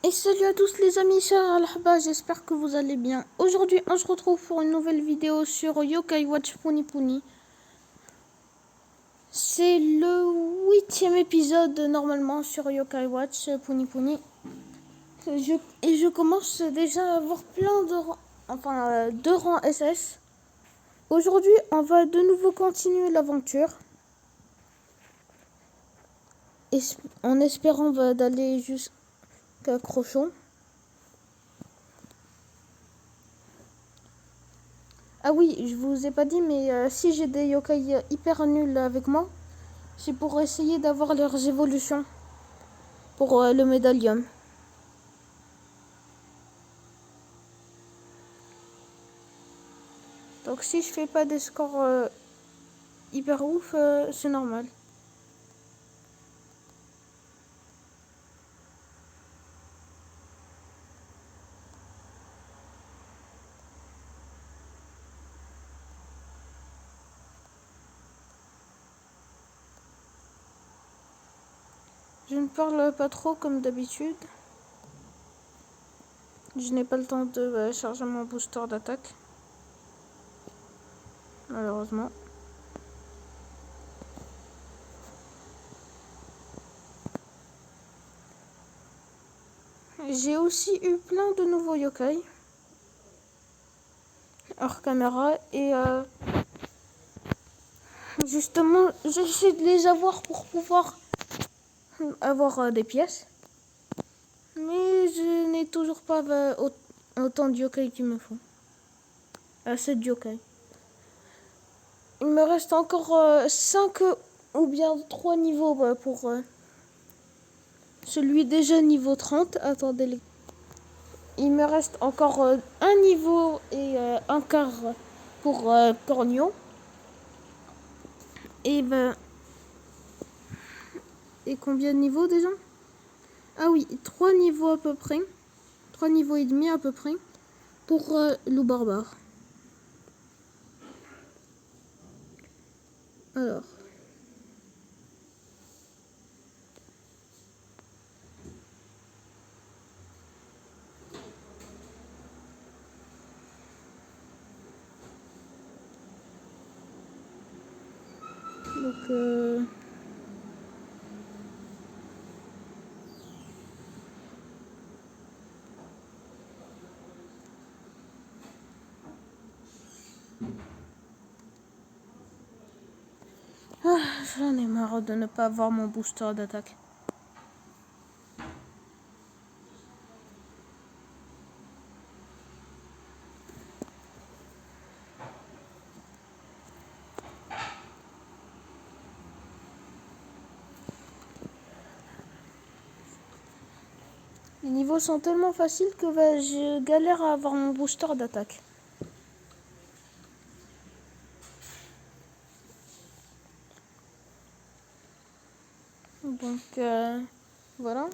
Et salut à tous les amis, c'est Alhaba, j'espère que vous allez bien. Aujourd'hui, on se retrouve pour une nouvelle vidéo sur Yokai Watch Puni Puni. C'est le 8e épisode normalement sur Yokai Watch Puni Puni. Et je commence déjà à avoir plein de rangs, deux rangs SS. Aujourd'hui, on va de nouveau continuer l'aventure. En espérant d'aller jusqu'à Crochon. Ah oui, je vous ai pas dit, mais si j'ai des yokai hyper nuls avec moi, c'est pour essayer d'avoir leurs évolutions pour le médaillum. Donc si je fais pas des scores hyper ouf, c'est normal. Je ne parle pas trop comme d'habitude. Je n'ai pas le temps de charger mon booster d'attaque. Malheureusement. J'ai aussi eu plein de nouveaux yokai hors caméra et justement j'essaie de les avoir pour pouvoir avoir des pièces. Mais je n'ai toujours pas autant de yokai qu'il me faut. Assez de yokai. Il me reste encore 5 ou bien 3 niveaux pour celui déjà niveau 30. Attendez, il me reste encore un niveau et un quart pour Cornio. Et et combien de niveaux déjà? Ah oui, 3 niveaux à peu près. 3 niveaux et demi à peu près pour loup barbare. Alors. Donc j'en ai marre de ne pas avoir mon booster d'attaque. Les niveaux sont tellement faciles que je galère à avoir mon booster d'attaque. Donc voilà.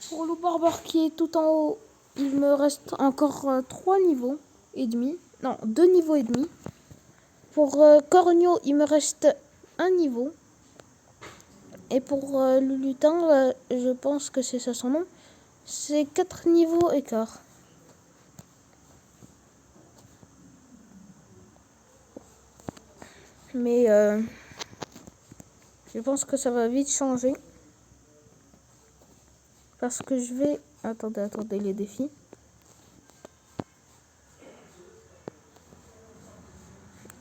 Pour le barbare qui est tout en haut, il me reste encore 3 niveaux et demi. Non, 2 niveaux et demi. Pour Cornio, il me reste un niveau. Et pour le lutin, je pense que c'est ça son nom, c'est 4 niveaux écart. Mais je pense que ça va vite changer. Parce que je vais... Attendez les défis.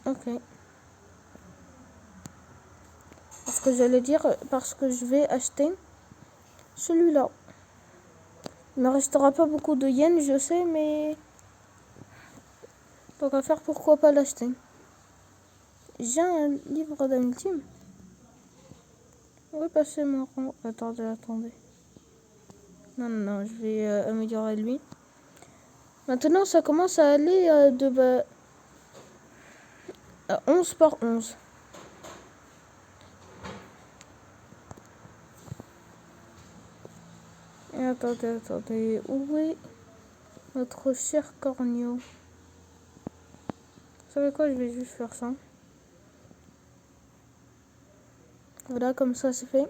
Ok. Parce que j'allais dire, parce que je vais acheter celui-là. Il ne me restera pas beaucoup de yens, je sais, mais... Tant qu'à faire, pourquoi pas l'acheter? J'ai un livre d'ultime. Où est passé mon rang? Attendez. Non, je vais améliorer lui. Maintenant, ça commence à aller à 11 par 11. Et attendez. Où est notre cher Cornio? Vous savez quoi? Je vais juste faire ça. Voilà, comme ça c'est fait.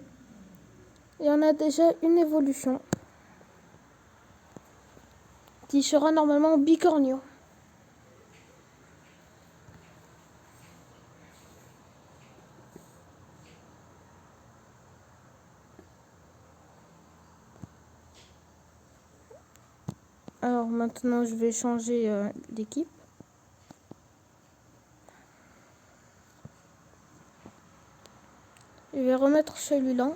Il y en a déjà une évolution qui sera normalement bicornio. Alors maintenant je vais changer d'équipe. Je vais remettre celui-là.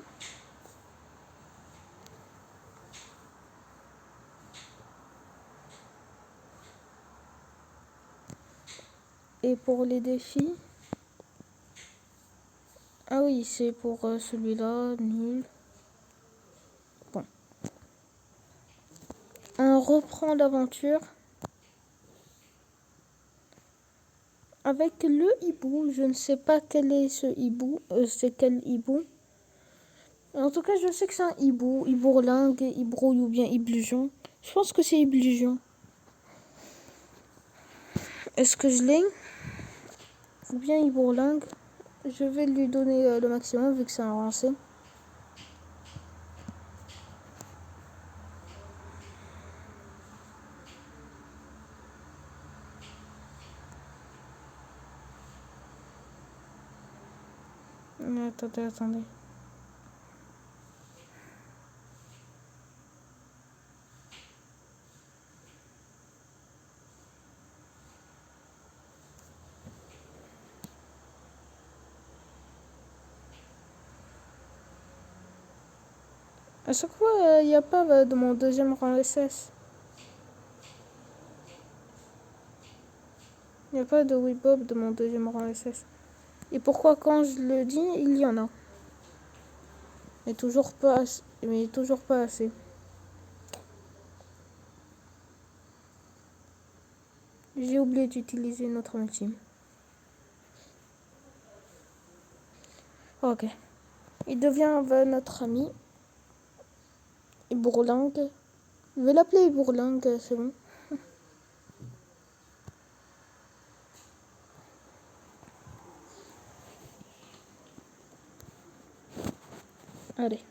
Et pour les défis... Ah oui, c'est pour celui-là, nul. Bon. On reprend l'aventure. Avec le hibou, je ne sais pas quel est ce hibou, c'est quel hibou. En tout cas, je sais que c'est un hibou, hibourlingue, hibrouille ou bien hiblujon. Je pense que c'est hiblujon. Est-ce que je l'ai? Ou bien hibourlingue. Je vais lui donner le maximum vu que c'est un rancé. Attendez. À chaque fois, il n'y a pas de mon deuxième rang SS. Il n'y a pas de Weebob de mon deuxième rang SS. Et pourquoi quand je le dis, il y en a. Mais toujours pas assez. J'ai oublié d'utiliser notre ultime. Ok. Il devient notre ami. Bourlingue. Je vais l'appeler Bourlingue, c'est bon. Allez.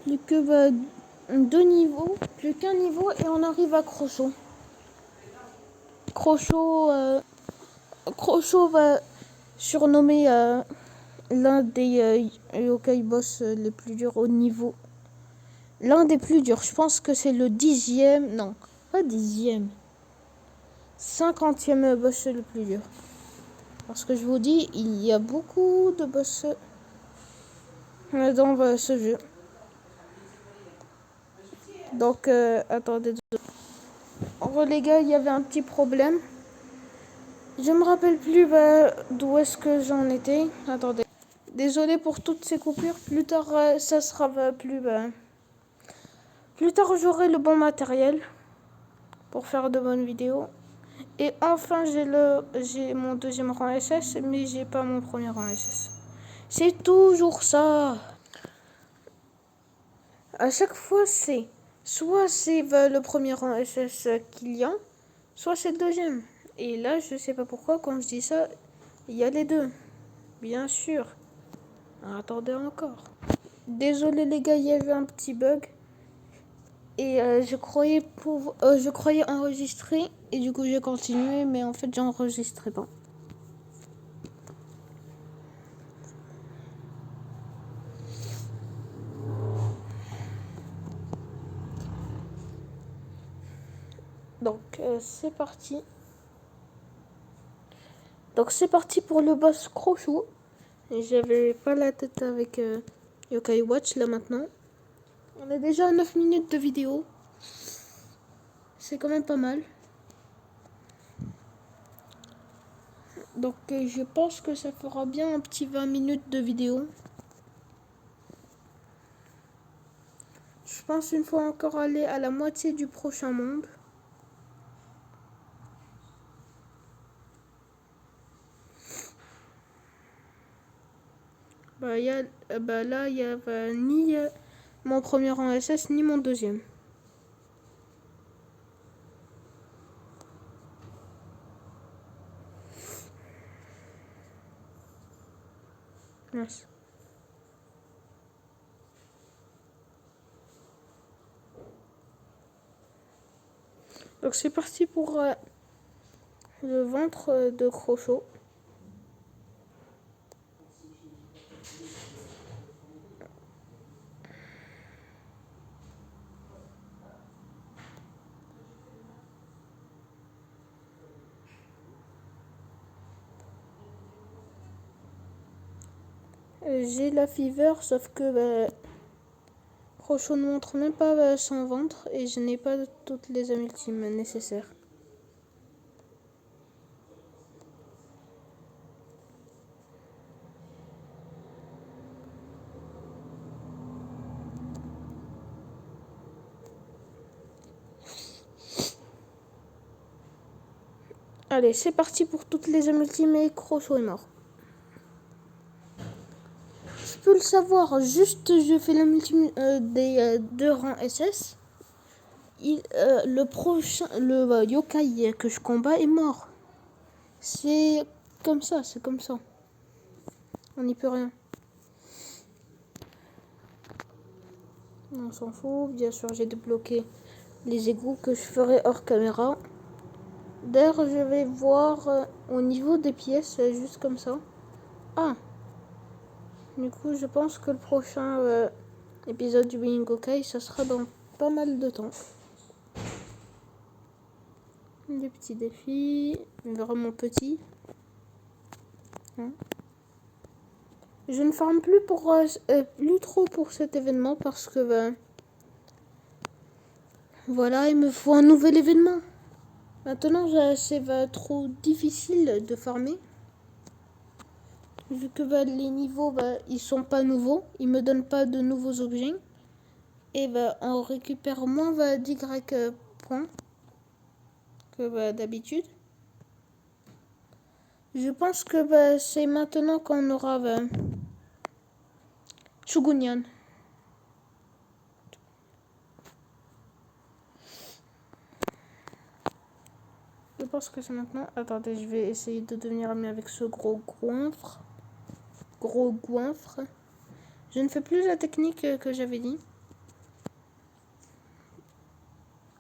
Plus que 2 niveaux, plus qu'un niveau et on arrive à Crochot. Crochot va surnommer l'un des yokai boss les plus durs au niveau. L'un des plus durs, je pense que c'est le 10e, non, pas 10e. 50e boss le plus dur. Parce que je vous dis, il y a beaucoup de boss dans ce jeu. Donc, attendez. Oh, les gars, il y avait un petit problème. Je me rappelle plus d'où est-ce que j'en étais. Attendez. Désolé pour toutes ces coupures. Plus tard, ça sera plus... plus tard, j'aurai le bon matériel pour faire de bonnes vidéos. Et enfin, j'ai mon deuxième rang SS, mais j'ai pas mon premier rang SS. C'est toujours ça. À chaque fois, soit c'est le premier rang SS qu'il y a, soit c'est le deuxième. Et là, je sais pas pourquoi, quand je dis ça, il y a les deux. Bien sûr. Attendez encore. Désolé les gars, il y avait un petit bug. Et je croyais enregistrer. Et du coup, j'ai continué, mais en fait, j'enregistrais pas. Donc, c'est parti. Donc, c'est parti pour le boss Crochot. Et j'avais pas la tête avec Yokai Watch là maintenant. On a déjà 9 minutes de vidéo. C'est quand même pas mal. Donc je pense que ça fera bien un petit 20 minutes de vidéo. Je pense une fois encore aller à la moitié du prochain monde. Là, il y a ni mon premier rang SS ni mon deuxième. Yes. Donc c'est parti pour le ventre de Crochot. J'ai la fever, sauf que Crochot ne montre même pas son ventre et je n'ai pas toutes les âmes ultimes nécessaires. Allez, c'est parti pour toutes les âmes ultimes et Crochot est mort. Je peux le savoir, juste je fais l'âme ultime des 2 rangs SS. Le prochain, le yokai que je combats est mort. C'est comme ça, c'est comme ça. On n'y peut rien. On s'en fout. Bien sûr, j'ai débloqué les égouts que je ferai hors caméra. D'ailleurs, je vais voir au niveau des pièces, juste comme ça. Ah, du coup, je pense que le prochain épisode du Winning Yokai, ça sera dans pas mal de temps. Des petits défis, vraiment petits. Hein. Je ne farme plus plus trop pour cet événement parce que voilà, il me faut un nouvel événement. Maintenant, c'est trop difficile de farmer. Vu que les niveaux, ils sont pas nouveaux, ils me donnent pas de nouveaux objets. Et on récupère moins d'Y points que d'habitude. Je pense que c'est maintenant qu'on aura Chugunyan. Je pense que c'est maintenant. Attendez, je vais essayer de devenir ami avec ce gros goinfre. Gros goinfre. Je ne fais plus la technique que j'avais dit.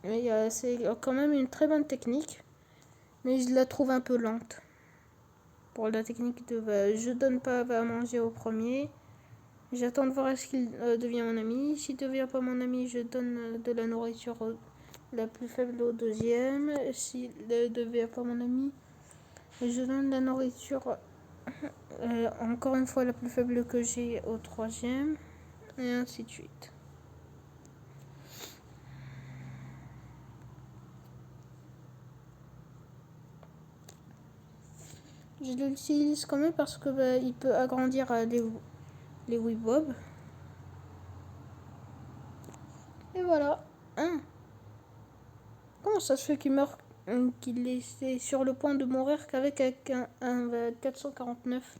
Mais c'est quand même une très bonne technique. Mais je la trouve un peu lente. Pour la technique de je donne pas à manger au premier. J'attends de voir est-ce qu'il devient mon ami. S'il devient pas mon ami, je donne de la nourriture la plus faible au deuxième. S'il ne devient pas mon ami, je donne la nourriture encore une fois la plus faible que j'ai au troisième. Et ainsi de suite. Je l'utilise quand même parce que il peut agrandir les Weebob. Et voilà. Hein. Comment ça se fait qu'il meurt, qu'il est sur le point de mourir qu'avec un 449?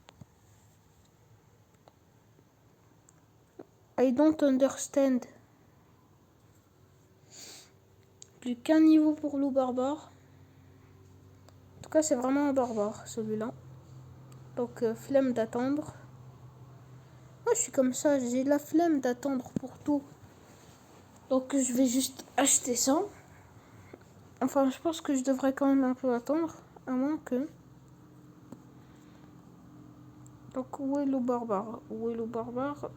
I don't understand. Plus qu'un niveau pour loup barbare. En tout cas, c'est vraiment un barbare, celui-là. Donc, flemme d'attendre. Moi, je suis comme ça, j'ai la flemme d'attendre pour tout. Donc, je vais juste acheter ça. Enfin, je pense que je devrais quand même un peu attendre. À moins que... Donc, où est loup barbare? Où est loup barbare?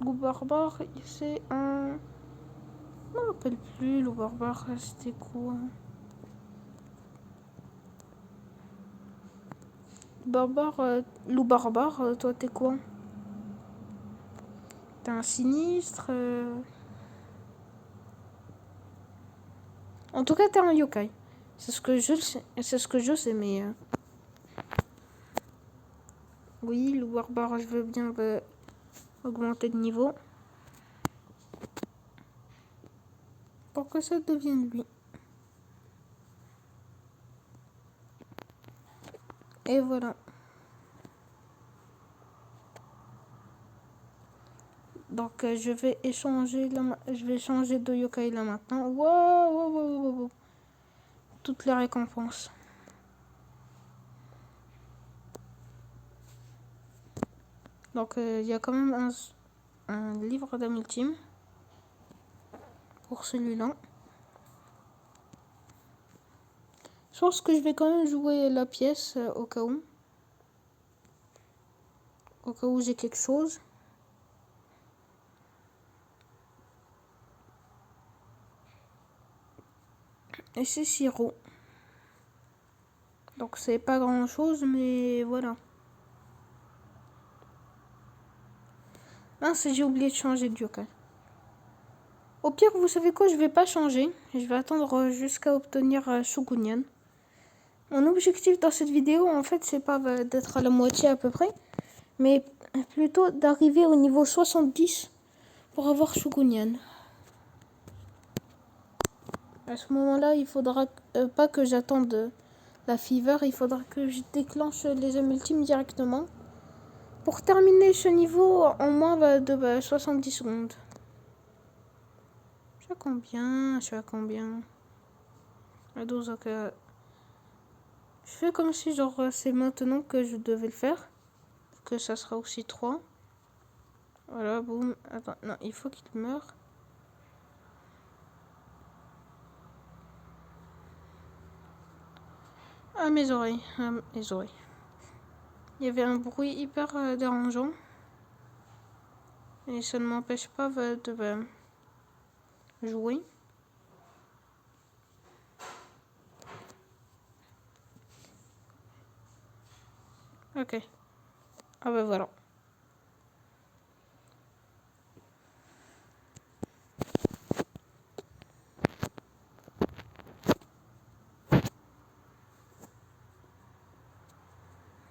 Loup barbare, c'est un... Je me rappelle plus, loup barbare, c'était quoi? Loup barbare, toi t'es quoi? T'es un sinistre En tout cas, t'es un yokai. C'est ce que je sais. C'est ce que je sais, mais... Oui, loup barbare, je veux bien augmenter de niveau. Pour que ça devienne lui. Et voilà. Donc je vais changer de yokai là maintenant. Wow. Toutes les récompenses. Donc il y a quand même un livre d'âme ultime pour celui-là. Je pense que je vais quand même jouer la pièce au cas où. Au cas où j'ai quelque chose. Et c'est sirop. Donc c'est pas grand chose, mais voilà. Mince, j'ai oublié de changer de yokai. Au pire, vous savez quoi, je vais pas changer. Je vais attendre jusqu'à obtenir Shogunyan. Mon objectif dans cette vidéo, en fait, c'est pas d'être à la moitié à peu près, mais plutôt d'arriver au niveau 70 pour avoir Shogunyan. À ce moment-là, il faudra pas que j'attende la fever, il faudra que je déclenche les âmes ultimes directement pour terminer ce niveau en moins de 70 secondes. Je suis à combien? Je suis à combien? À 12, ok. Je fais comme si genre c'est maintenant que je devais le faire. Que ça sera aussi 3. Voilà, boum. Attends, non, il faut qu'il meure. Ah, mes oreilles. Ah, mes oreilles. Il y avait un bruit hyper dérangeant. Et ça ne m'empêche pas de jouer. Ok. Ah bah voilà.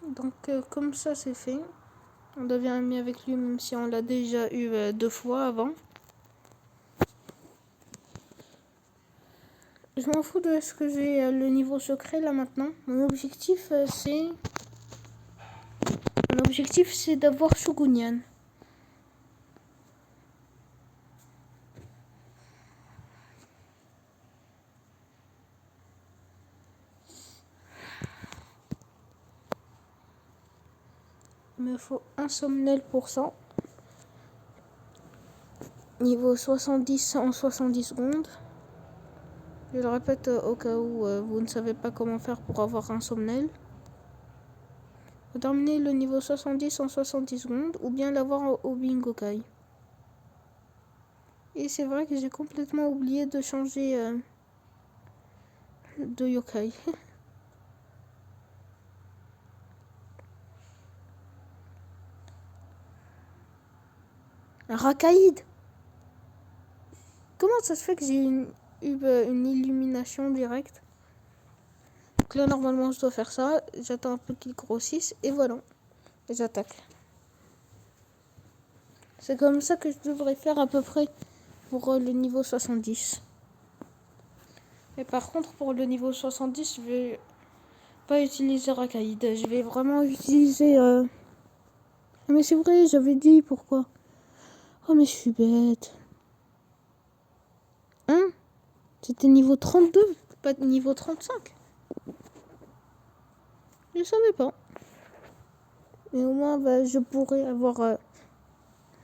Donc comme ça c'est fait. On devient ami avec lui même si on l'a déjà eu 2 fois avant. Je m'en fous de ce que j'ai le niveau secret là maintenant. Mon objectif c'est d'avoir Shogunyan. Il me faut un somnel pour ça. Niveau 70 en 70 secondes. Je le répète au cas où vous ne savez pas comment faire pour avoir un somnel. Faut terminer le niveau 70 en 70 secondes ou bien l'avoir au Bingokai. Et c'est vrai que j'ai complètement oublié de changer de yokai. Un Rakaïd. Comment ça se fait que j'ai eu une illumination directe? Donc là, normalement, je dois faire ça. J'attends un peu qu'il grossisse. Et voilà. Et j'attaque. C'est comme ça que je devrais faire à peu près pour le niveau 70. Et par contre, pour le niveau 70, je vais pas utiliser Rakaïd. Je vais vraiment utiliser... Mais c'est vrai, j'avais dit pourquoi. Oh, mais je suis bête. Hein? C'était niveau 32, pas niveau 35. Je savais pas. Mais au moins, je pourrais avoir...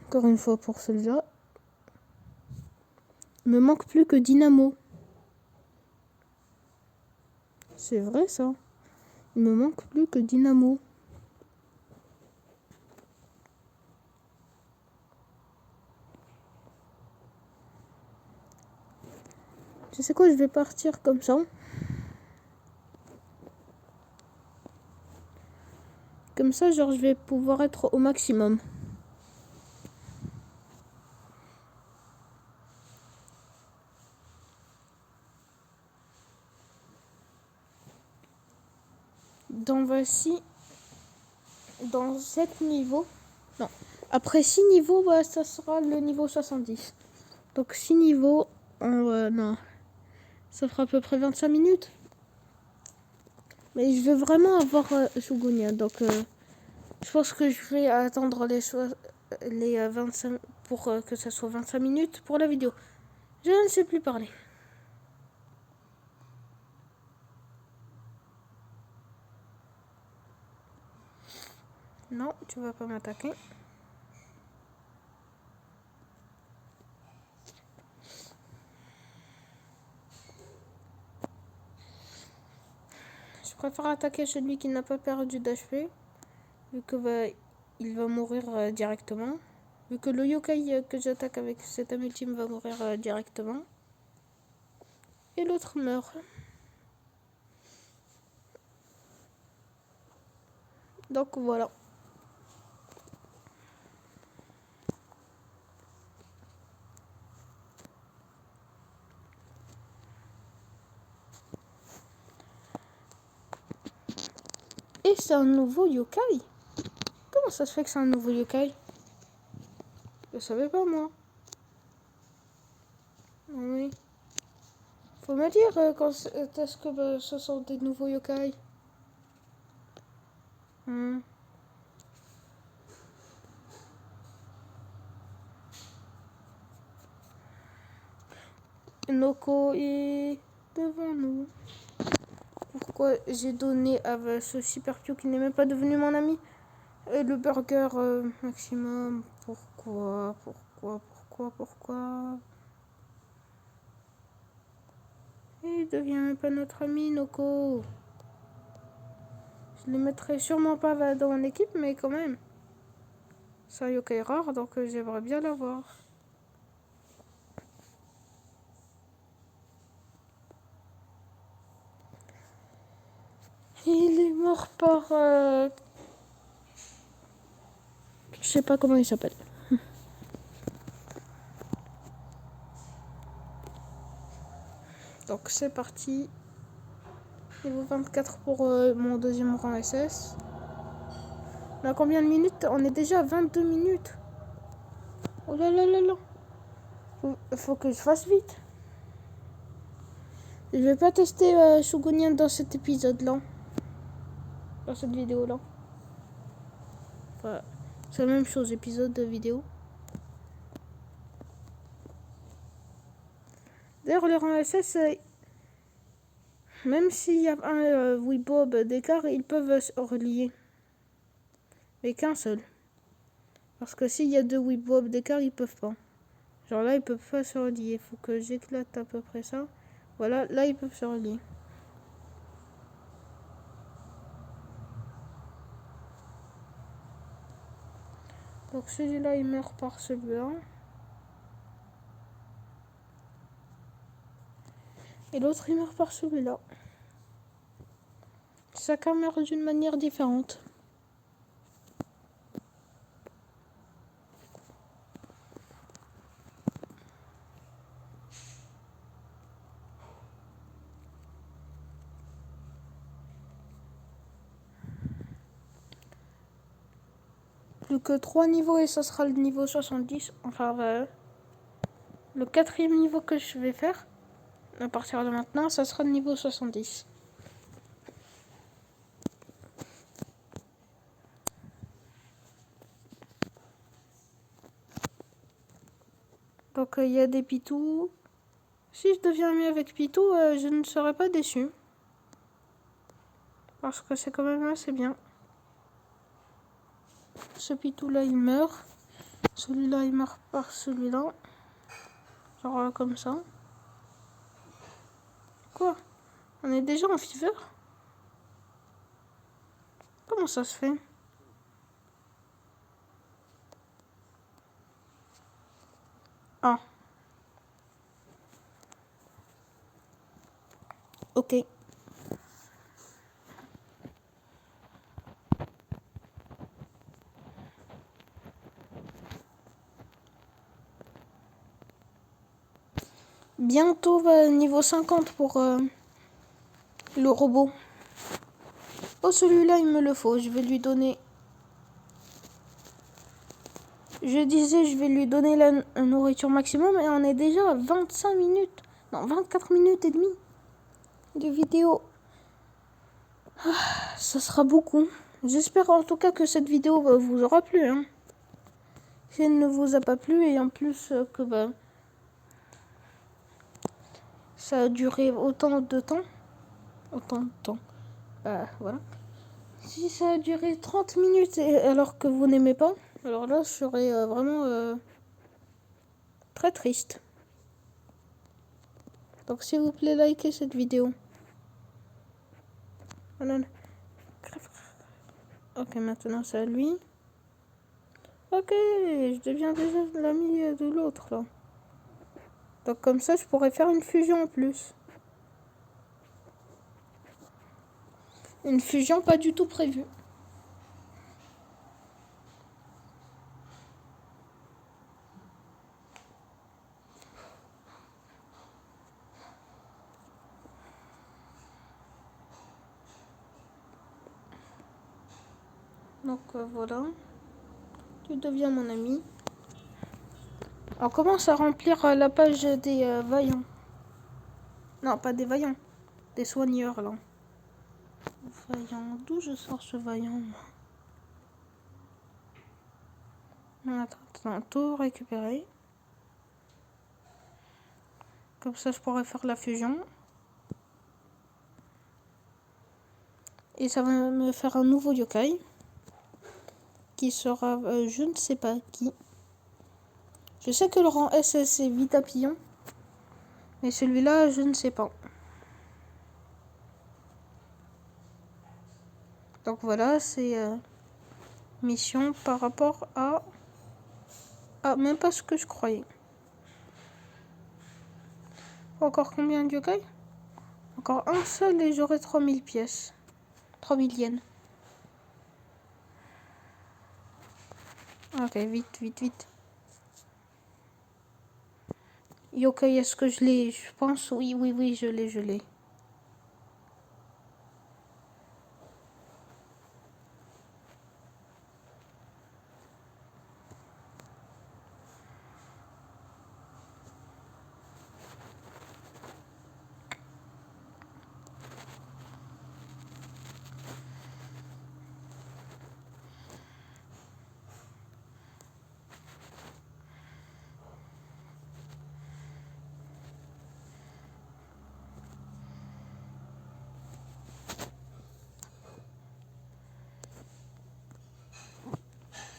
encore une fois pour celui-là. Il me manque plus que Dynamo. C'est vrai ça. Il me manque plus que Dynamo. Tu sais quoi, je vais partir comme ça. Comme ça, genre, je vais pouvoir être au maximum. Dans voici... Dans 7 niveaux... Non. Après 6 niveaux, ça sera le niveau 70. Donc 6 niveaux... non. Ça fera à peu près 25 minutes. Mais je veux vraiment avoir Shogunyan. Donc je pense que je vais attendre les 25 pour que ça soit 25 minutes pour la vidéo. Je ne sais plus parler. Non, tu vas pas m'attaquer. préfère attaquer celui qui n'a pas perdu d'HP, vu que il va mourir directement. Vu que le yokai que j'attaque avec cet âme ultime va mourir directement. Et l'autre meurt. Donc voilà. Et c'est un nouveau yokai. Comment ça se fait que c'est un nouveau yokai? Je savais pas moi. Oui. Faut me dire quand est-ce que ce sont des nouveaux yokai. Noko est devant nous. Pourquoi j'ai donné à ce Super Pio qui n'est même pas devenu mon ami le burger maximum? Pourquoi? Il devient même pas notre ami, Noko. Je le mettrai sûrement pas dans mon équipe, mais quand même. C'est un yokai rare, donc j'aimerais bien l'avoir. Il est mort par... Je sais pas comment il s'appelle. Donc c'est parti. Niveau 24 pour mon deuxième rang SS. On a combien de minutes? On est déjà à 22 minutes. Oh là là là là. Faut que je fasse vite. Je vais pas tester Shogunyan dans cet épisode-là. Dans cette vidéo-là. Enfin, c'est la même chose, épisode de vidéo. D'ailleurs, les rangs SS, même s'il y a un Weebob d'écart, ils peuvent se relier. Mais qu'un seul. Parce que s'il y a deux Weebob d'écart, ils peuvent pas. Genre là, ils peuvent pas se relier. Faut que j'éclate à peu près ça. Voilà, là, ils peuvent se relier. Donc celui-là, il meurt par celui-là. Et l'autre, il meurt par celui-là. Chacun meurt d'une manière différente. Plus que 3 niveaux et ça sera le niveau 70. Enfin, le quatrième niveau que je vais faire, à partir de maintenant, ça sera le niveau 70. Donc il y a des pitous. Si je deviens ami avec Pitou, je ne serai pas déçu. Parce que c'est quand même assez bien. Ce Pitou-là, il meurt. Celui-là, il meurt par celui-là. Genre comme ça. Quoi? On est déjà en fever? Comment ça se fait? Ah. Ok. Bientôt niveau 50 pour le robot. Oh, celui-là, il me le faut. Je vais lui donner... Je disais, je vais lui donner la nourriture maximum et on est déjà à 25 minutes. Non, 24 minutes et demie de vidéo. Ça sera beaucoup. J'espère en tout cas que cette vidéo vous aura plu. Hein. Si elle ne vous a pas plu et en plus que ça a duré autant de temps. Voilà. Si ça a duré 30 minutes alors que vous n'aimez pas, alors là je serais vraiment très triste. Donc s'il vous plaît, likez cette vidéo. Oh non. Ok, maintenant c'est à lui. Ok, je deviens déjà l'ami de l'autre là. Donc comme ça, je pourrais faire une fusion en plus. Une fusion pas du tout prévue. Donc voilà, tu deviens mon ami. On commence à remplir la page des vaillants. Non, pas des vaillants, des soigneurs là. Vaillant, d'où je sors ce vaillant? Attends, tout récupérer. Comme ça, je pourrais faire la fusion. Et ça va me faire un nouveau yokai. Qui sera, je ne sais pas qui. Je sais que le rang S, c'est Vitapillon. Mais celui-là, je ne sais pas. Donc voilà, c'est mission par rapport à... Ah, même pas ce que je croyais. Encore combien de yokai? Encore un seul et j'aurai 3000 pièces. 3000 yens. Ok, vite, vite, vite. Yokai, est-ce que je l'ai? Je pense, oui, oui, oui, je l'ai, je l'ai.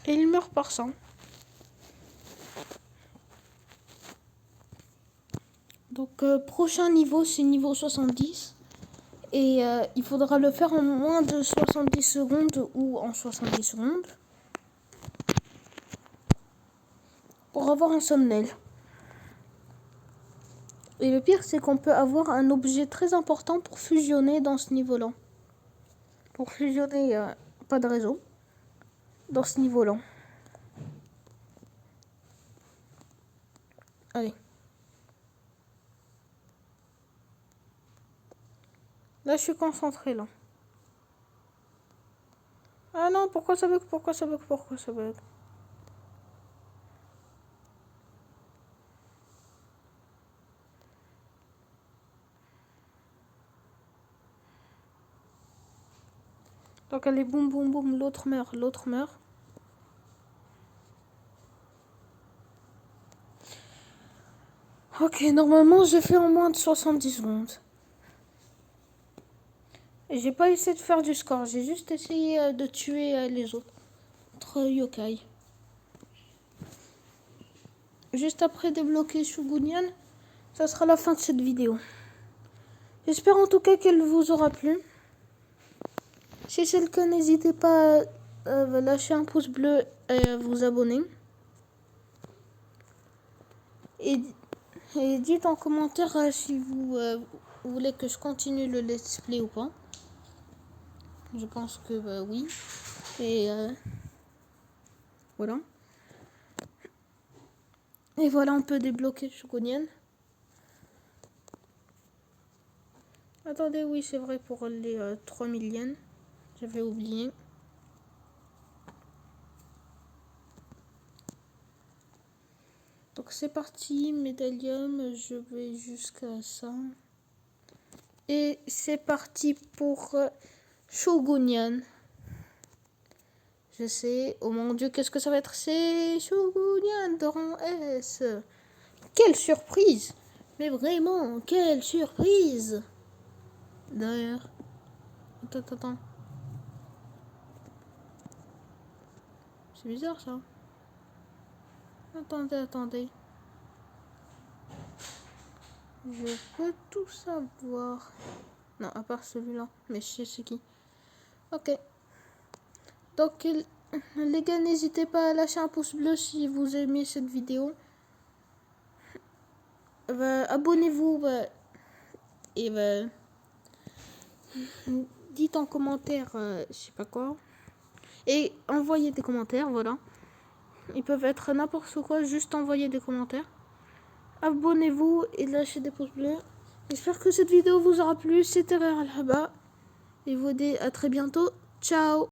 Et il meurt par 100. Donc, prochain niveau, c'est niveau 70. Et il faudra le faire en moins de 70 secondes ou en 70 secondes. Pour avoir un thumbnail. Et le pire, c'est qu'on peut avoir un objet très important pour fusionner dans ce niveau-là. Pour fusionner, pas de réseau, dans ce niveau-là. Allez. Là, je suis concentré, là. Ah non, pourquoi ça bug? Pourquoi ça bug? Pourquoi ça bug? Donc, allez, boum, boum, boum, l'autre meurt, l'autre meurt. Ok, normalement, je fais en moins de 70 secondes. Et j'ai pas essayé de faire du score, j'ai juste essayé de tuer les autres yokai. Juste après débloquer Shugunian, ça sera la fin de cette vidéo. J'espère en tout cas qu'elle vous aura plu. Si c'est le cas, n'hésitez pas à lâcher un pouce bleu et à vous abonner. Et dites en commentaire si vous voulez que je continue le let's play ou pas. Je pense que oui. Et voilà. Et voilà, on peut débloquer Shugunian. Attendez, oui, c'est vrai pour les 3000 yens. J'avais oublié. Donc c'est parti, médaillum, je vais jusqu'à ça. Et c'est parti pour Shogunian. Je sais, oh mon dieu, qu'est-ce que ça va être? C'est Shogunian de rang S. Quelle surprise! Mais vraiment, quelle surprise! D'ailleurs, attends. C'est bizarre ça. Attendez. Je veux tout savoir. Non, à part celui-là. Mais je sais c'est qui. Ok. Donc, les gars, n'hésitez pas à lâcher un pouce bleu si vous aimez cette vidéo. Abonnez-vous et dites en commentaire, je sais pas quoi. Et envoyez des commentaires, voilà. Ils peuvent être n'importe quoi, juste envoyer des commentaires. Abonnez-vous et lâchez des pouces bleus. J'espère que cette vidéo vous aura plu. C'était Rare Alhaba. Et vous dis à très bientôt. Ciao.